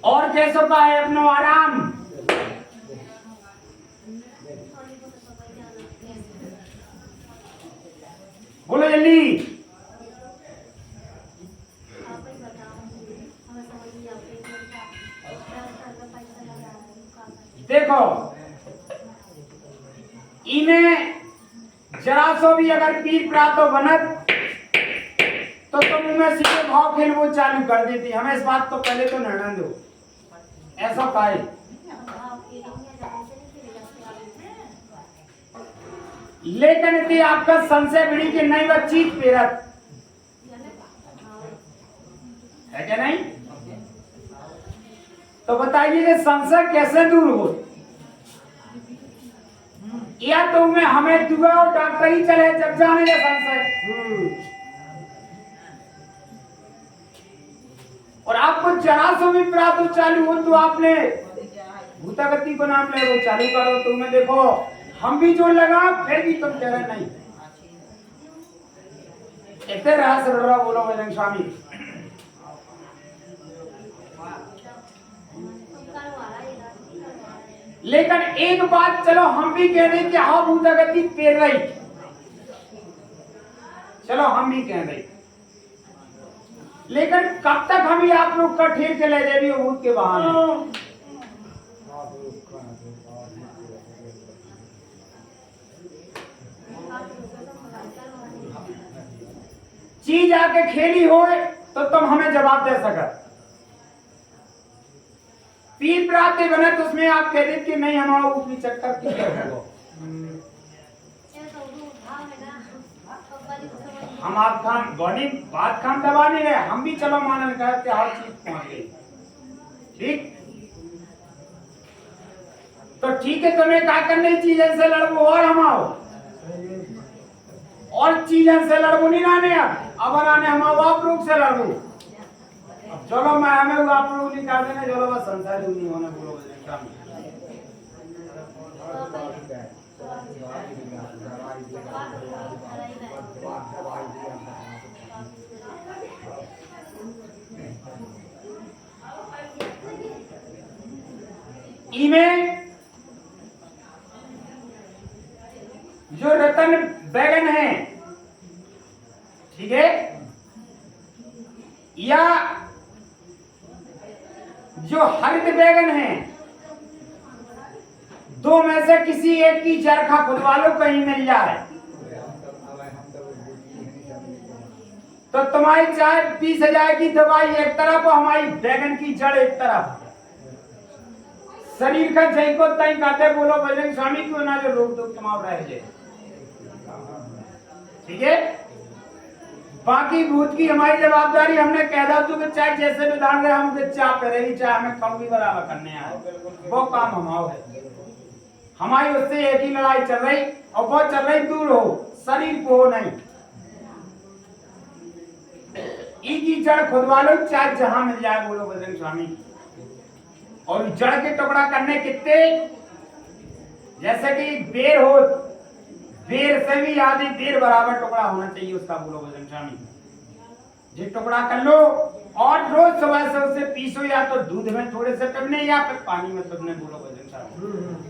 और कैसो का है अपनो आराम। बोलो जल्दी। देखो इन्हें जरा सो भी अगर पीर प्रातो बनत तो तुम में सीधे भाव खेल वो चालू कर देती। हमें इस बात को पहले तो निर्णय दो, ऐसा काहे लेकिन थी आपका संशय बिड़ी की नई बच्ची पेरत है क्या नहीं? तो बताइए कि संशय कैसे दूर हो? या तो मैं हमें दुआ और डॉक्टर ही चले जब जाने का संशय और आपको जरा सो भी प्राप्त चालू हो तो आपने भूतागति को नाम ले वो चालू करो। तो मैं देखो हम भी जो लगा फिर भी तुम कह रहे नहीं। इतने रहस्य रहा बोलो बजरंग स्वामी। लेकिन एक बात चलो हम भी कह रहे कि हाँ भूतागति पेर रही, चलो हम भी कह रहे, लेकिन कब तक हम ही आप लोग का ठेर के ले जाएगी भूत के बहाने? चीज आके खेली हो तो तुम हमें जवाब दे सकत। पीर प्राप्त बने तो उसमें आप कह देते कि नहीं हमारा ऊपरी चक्कर क्लियर हो। हम आप खान गौनी बात खान दबा नहीं रहे, हम भी चलो मानन करते हर चीज पहुंच गई। ठीक तो ठीक है, तुम्हें क्या करने चीजें से लड़बो और हम आओ और चीजें से लड़बो नहीं आने अब आने हम आप लोग से लड़बो। अब चलो मैं हमें आप लोग निकाल देने चलो बस संसार नहीं होने बोलो इमें जो रतन बैगन है, ठीक है, या जो हरित बैगन है, दो में से किसी एक की चरखा खुदवा लो कहीं मिल जाए तो तुम्हारी चाहे 20,000 की दवाई एक तरफ और हमारी बैगन की जड़ एक तरफ। शरीर का जय को तय कहते बोलो बजरंग स्वामी क्यों ना जो रोग दुख कमाओ रह जाए। ठीक है, बाकी भूत की हमारी जवाबदारी हमने कह दा तू कि चाहे जैसे विधान रहे हम चाह करेगी चाहे हमें कौड़ी बराबर करने आए वो काम हमारा है। हमारी उससे एक ही लड़ाई चल रही और वो चल रही दूर हो शरीर को हो नहीं। की जड़ खुदवा लो चाहे जहां मिल जाए बोलो बजरंग स्वामी। और जड़ के टुकड़ा करने कितने, जैसे कि बेर हो, बेर से भी आधी बेर बराबर टुकड़ा होना चाहिए उसका बोलो बजरंग स्वामी। ये टुकड़ा कर लो और रोज सुबह से उसे पीसो या तो दूध में थोड़े से टपने या फिर पानी में टपने बोलो बजरंग स्वामी।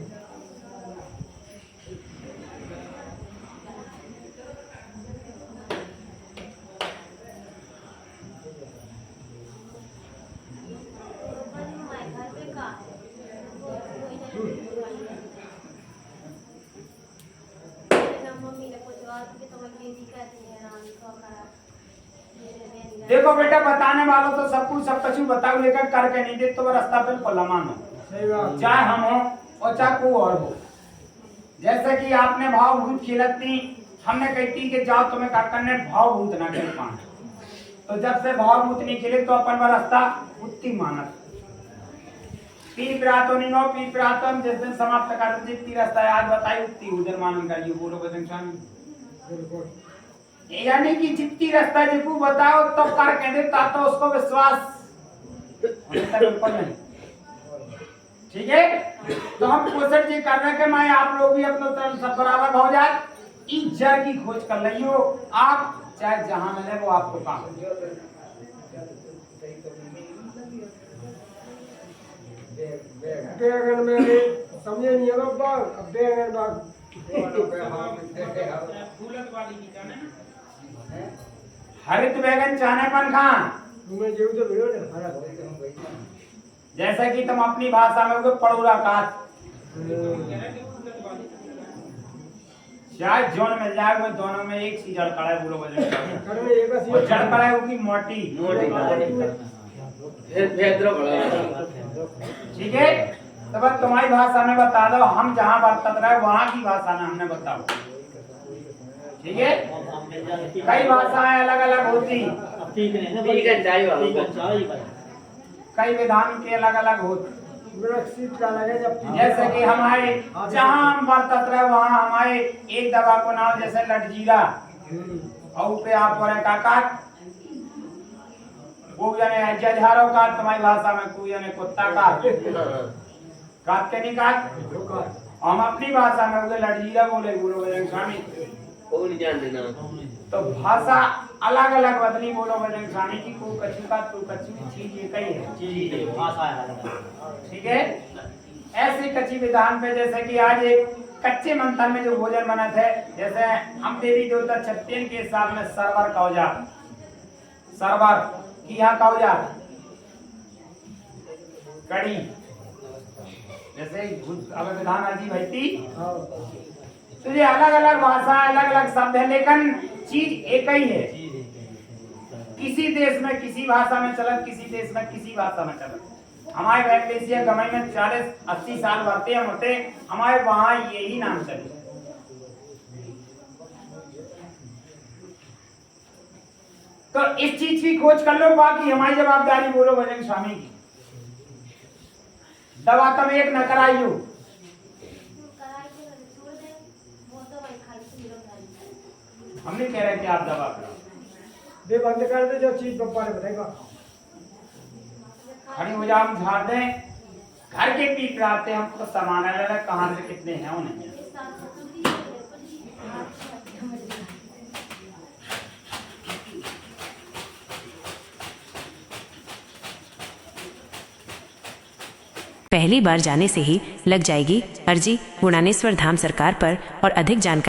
देखो बेटा बताने वालों तो सब कुछ सब कछु बताओ लेकर करके नहीं दे तो रास्ता बिल्कुल लमान हो, चाहे हम हो और चाहे कोई और हो। जैसे कि आपने भाव भूत खिलती हमने कहती कि जाओ तुम्हें क्या करने भाव भूत ना खेल पाए तो जब से भाव भूत नहीं खिले तो अपन रास्ता उत्ती मानस पी प्रातो नहीं हो पी प्रातो हम जिस दिन समाप्त करते जितनी रास्ता याद बताई उतनी उधर मानन करिए बोलो बजरंग स्वामी। यानी कि जितनी रास्ता जिसको बताओ तो कर कह देता तो उसको विश्वास बिल्कुल नहीं। ठीक है, तो हम कोशिश ये कर रहे हैं कि मैं आप लोग भी अपने तरफ सब बराबर हो जाए इस जड़ की खोज कर लियो। आप चाहे जहां मिले वो आपको काम। बैगन में समझे नहीं है बाग, अब बैगन बाग हरित बैगन चानेपन खान, तुम्हें जेब तो भिड़ो ना हरा जैसे कि तुम अपनी भाषा में कोई पड़ूरा काट, चाहे जोन मिल जाए वो दोनों में एक सी जड़ कड़ा है, बोलो वजन कर में एक और जड़ कड़ा है उसकी मोटी। ठीक है, तो बस तुम्हारी भाषा में बता दो, हम जहाँ बरतत रहे वहाँ की भाषा में हमने बताओ। ठीक है, कई भाषाएं अलग अलग होती, कई विधान के अलग अलग होते। जैसे कि हमारे जहाँ हम बरतत रहे वहाँ हमारे एक दवा को नाम जैसे लटजीरा और पे आप बोले काकात, वो जाने जजहारों का, तुम्हारी भाषा में कोई जाने कुत्ता काट के नहीं काट, हम अपनी भाषा में उसे लटजीरा बोले, बोलो बजरंग स्वामी को नहीं जान देना। तो भाषा अलग अलग बदली, बोलो बजरंग स्वामी की, को कछु का तो कछु चीज एक ही है, चीज है, भाषा है। ठीक है। ऐसे कच्ची विधान पे जैसे कि आज एक कच्चे मंथन में जो भोजन बना थे, जैसे हम देवी देवता छत्तीन के हिसाब में सरवर कौजा, सरवर की यहाँ कौजा कड़ी, जैसे अब विधान आदि भैती, तो ये अलग अलग भाषा अलग अलग शब्द है लेकिन चीज एक ही है। किसी देश में किसी भाषा में चलत, किसी देश में किसी भाषा में चलत। हमारे वैक्लेशिया गमई में 40-80 साल बढ़ते हम होते, हमारे वहां यही नाम चले। तो इस चीज की खोज कर लो, बाकी हमारी जवाबदारी बोलो बजरंग स्वामी की। दवा तुम एक न कराइयो, हम नहीं कह रहे कि आप दवा कराओ, दे बंद कर दे, जो चीज पप्पा ने बताएगा खड़ी हो जाओ, हम झाड़ दें, घर के पीप लाते हम तो सामान ले रहे, कहाँ से कितने हैं उन्हें। पहली बार जाने से ही लग जाएगी अर्जी गुणानेश्वर धाम सरकार पर और अधिक जानकारी